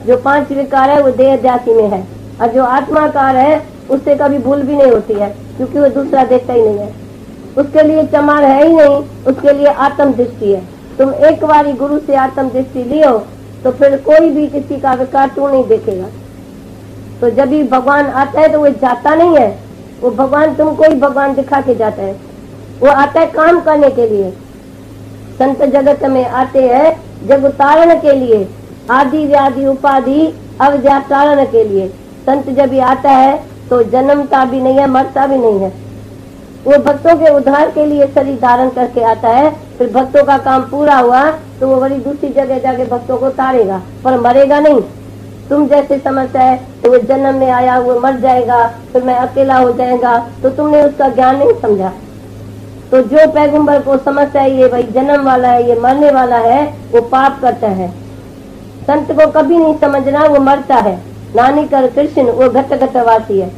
जो 5 विकार है वो देह अध्यासी में है, और जो आत्माकार है उससे कभी भूल भी नहीं होती है, क्योंकि वो दूसरा देखता ही नहीं है। उसके लिए चमार है ही नहीं, उसके लिए आत्म दृष्टि है। तुम एक बारी गुरु से आत्म दृष्टि लियो तो फिर कोई भी किसी का विकार तू नहीं देखेगा। तो जब भी भगवान आता है तो वो जाता नहीं है, वो भगवान तुमको ही भगवान दिखा के जाता है। वो आता है काम करने के लिए। संत जगत में आते हैं जग उतारण के लिए, आदि व्याधि उपाधि अवध्याचारण के लिए। संत जब भी आता है तो जन्मता भी नहीं है, मरता भी नहीं है। वो भक्तों के उद्धार के लिए शरीर धारण करके आता है। फिर भक्तों का काम पूरा हुआ तो वो बड़ी दूसरी जगह जाके भक्तों को तारेगा, पर मरेगा नहीं। तुम जैसे समझता है तो वो जन्म में आया, वो मर जाएगा, फिर मैं अकेला हो जाएगा, तो तुमने उसका ज्ञान नहीं समझा। तो जो पैगंबर को समझता है ये भाई जन्म वाला है, ये मरने वाला है, वो पाप करता है। संत को कभी नहीं समझना वो मरता है। नानी कर कृष्ण वो घट घट वासी है।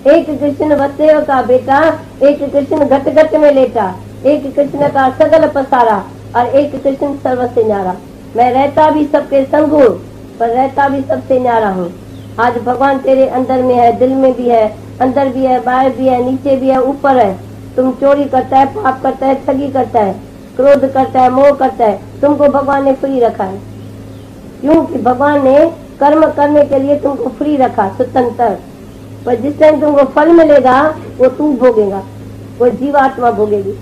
एक कृष्ण वसुदेव का बेटा, एक कृष्ण घट घट में लेटा, एक कृष्ण का सगल पसारा, और एक कृष्ण सर्वसे न्यारा। मैं रहता भी सबके संग हूँ, पर रहता भी सबसे न्यारा हूँ। आज भगवान तेरे अंदर में है, दिल में भी है, अंदर भी है, बाहर भी है, नीचे भी है, ऊपर है। तुम चोरी करता है, पाप करता है, ठगी करता है, क्रोध करता है, मोह करता है, तुमको भगवान ने फ्री रखा है। क्योंकि भगवान ने कर्म करने के लिए तुमको फ्री रखा, स्वतंत्र। पर जिस टाइम तुमको फल मिलेगा वो तू भोगेगा, वो जीवात्मा भोगेगी।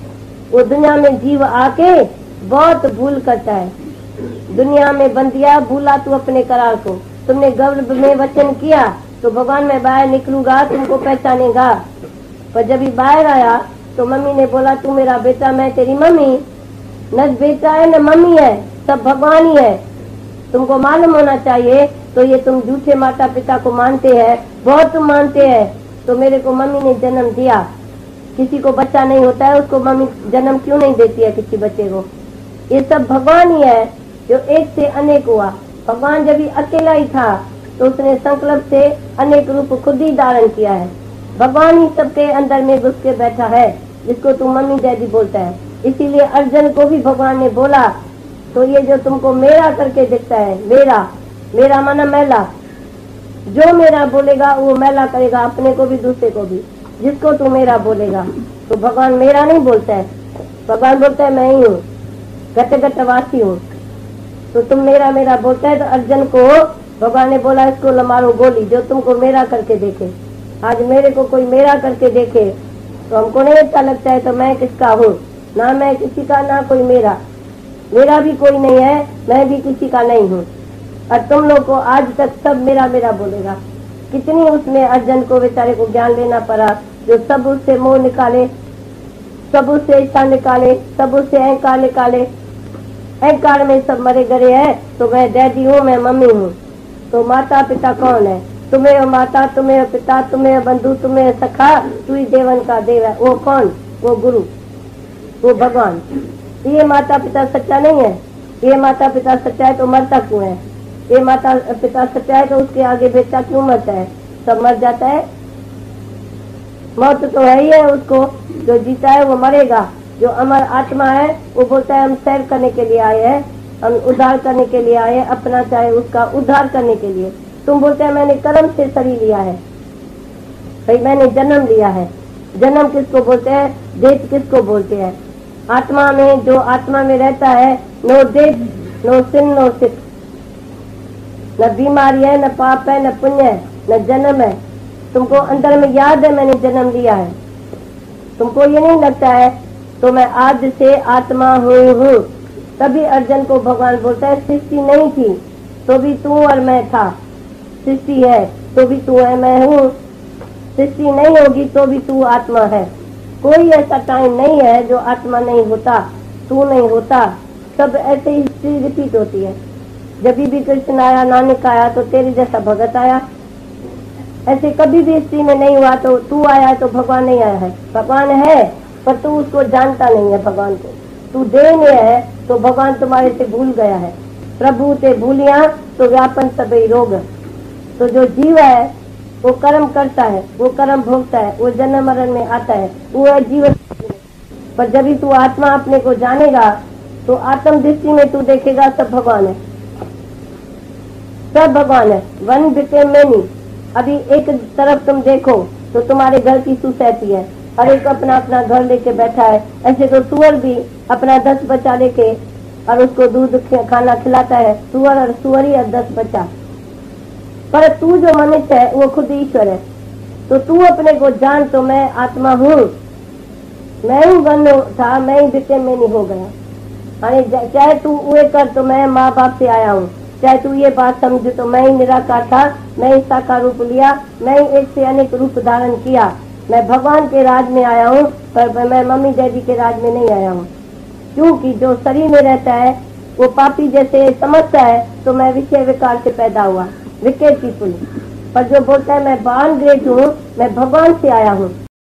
वो दुनिया में जीव आके बहुत भूल करता है। दुनिया में बंदिया भूला तू अपने करार को। तुमने गर्भ में वचन किया तो भगवान मैं बाहर निकलूंगा, तुमको पहचानेगा। पर जब ही बाहर आया तो मम्मी ने बोला तू मेरा बेटा, मैं तेरी मम्मी। न बेटा है न मम्मी है, सब भगवान ही है। तुमको मालूम होना चाहिए। तो ये तुम झूठे माता पिता को मानते हैं, बहुत तुम मानते हैं। तो मेरे को मम्मी ने जन्म दिया। किसी को बच्चा नहीं होता है, उसको मम्मी जन्म क्यों नहीं देती है किसी बच्चे को? ये सब भगवान ही है जो एक से अनेक हुआ। भगवान जब भी अकेला ही था तो उसने संकल्प से अनेक रूप खुद ही धारण किया है। भगवान ही सबके अंदर में घुस के बैठा है, जिसको तू मम्मी डैडी बोलता है। इसीलिए अर्जुन को भी भगवान ने बोला, तो ये जो तुमको मेरा करके दिखता है, मेरा मेरा माना मैला, जो मेरा बोलेगा वो मैला करेगा, अपने को भी दूसरे को भी। जिसको तू मेरा बोलेगा, तो भगवान मेरा नहीं बोलता है, भगवान बोलता है मैं ही हूँ, घट घट वासी हूँ। तो तुम मेरा मेरा बोलता है। तो अर्जुन को भगवान ने बोला इसको मारो गोली, जो तुमको मेरा करके देखे। आज मेरे को कोई मेरा करके देखे तो हमको नहीं अच्छा लगता है। तो मैं किसका हूँ? ना मैं किसी का, ना कोई मेरा। मेरा भी कोई नहीं है, मैं भी किसी का नहीं हूँ। और तुम लोग को आज तक सब मेरा मेरा बोलेगा। कितनी उसमें अर्जुन को बेचारे को ज्ञान लेना पड़ा, जो सब उससे मोह निकाले, सब उससे इच्छा निकाले, सब उससे अहंकार निकाले। अहंकार में सब मरे गरे है। तो मैं डैडी हूँ, मैं मम्मी हूँ। तो माता पिता कौन है? तुम्हें हो माता, तुम्हें हो पिता, तुम्हें हो बंधु, तुम्हें हो सखा, तू ही देवन का देव है। वो कौन? वो गुरु, वो भगवान। ये माता पिता सच्चा नहीं है। ये माता पिता सच्चा है तो मरता क्यों है? ये माता पिता सच्चा है तो उसके आगे बेटा क्यों मरता है? सब मर जाता है। मौत तो है ही है उसको, जो जीता है वो मरेगा। जो अमर आत्मा है वो बोलता है हम सैर करने के लिए आए हैं, हम उद्धार करने के लिए आए हैं, अपना चाहे उसका उद्धार करने के लिए। तुम बोलते हैं मैंने कर्म से शरीर लिया है, भाई मैंने जन्म लिया है। जन्म किसको बोलते हैं? डेथ किसको बोलते हैं? आत्मा में, जो आत्मा में रहता है, no death, no sin, no sick. न बीमारी है, न पाप है, न पुण्य है, न जन्म है। तुमको अंदर में याद है मैंने जन्म लिया है, तुमको ये नहीं लगता है? तो मैं आज से आत्मा हूँ। तभी अर्जुन को भगवान बोलता है सृष्टि नहीं थी तो भी तू और मैं था, सृष्टि है तो भी तू है, मैं हूँ। सृष्टि नहीं होगी तो भी तू आत्मा है। कोई ऐसा टाइम नहीं है जो आत्मा नहीं होता, तू नहीं होता। सब ऐसे ही हिस्ट्री रिपीट होती है। जब भी कृष्ण आया, नानक आया तो तेरे जैसा भगत आया। ऐसे कभी भी हिस्ट्री में नहीं हुआ तो तू आया तो भगवान नहीं आया है। भगवान है पर तू उसको जानता नहीं है। भगवान को तू देह में है तो भगवान तुम्हारे से भूल गया है। प्रभु ते भूलिया तो व्यापन सबई रोग। तो जो जीव है वो कर्म करता है, वो कर्म भोगता है, वो जन्म मरण में आता है, वो है जीवन। पर जब भी तू आत्मा अपने को जानेगा तो आत्म दृष्टि में तू देखेगा सब भगवान है। सब भगवान है। One became many. अभी एक तरफ तुम देखो तो तुम्हारे घर की सोसाइटी है, और एक अपना अपना घर लेके बैठा है। ऐसे तो सुअर भी अपना 10 बच्चा लेके और उसको दूध खाना खिलाता है, सुअर और सुअरी और 10 बच्चा। पर तू जो मनुष्य है वो खुद ईश्वर है। तो तू अपने को जान, तो मैं आत्मा हूँ, मैं हूँ वन था, मैं ही बिके में नहीं हो गया। अरे चाहे तू वो कर, तो मैं माँ बाप से आया हूँ। चाहे तू ये बात समझ, तो मैं ही निराकार था, मैं ही साकार रूप लिया, मैं ही एक से अनेक रूप धारण किया। मैं भगवान के राज में आया हूँ, पर मैं मम्मी डैडी के राज में नहीं आया हूँ। क्योंकि जो शरीर में रहता है वो पापी जैसे समझता है, तो मैं विषय विकार से पैदा हुआ, विकेट पीपुल। पर जो बोलता है मैं बॉर्न ग्रेट हूँ, मैं भगवान से आया हूँ,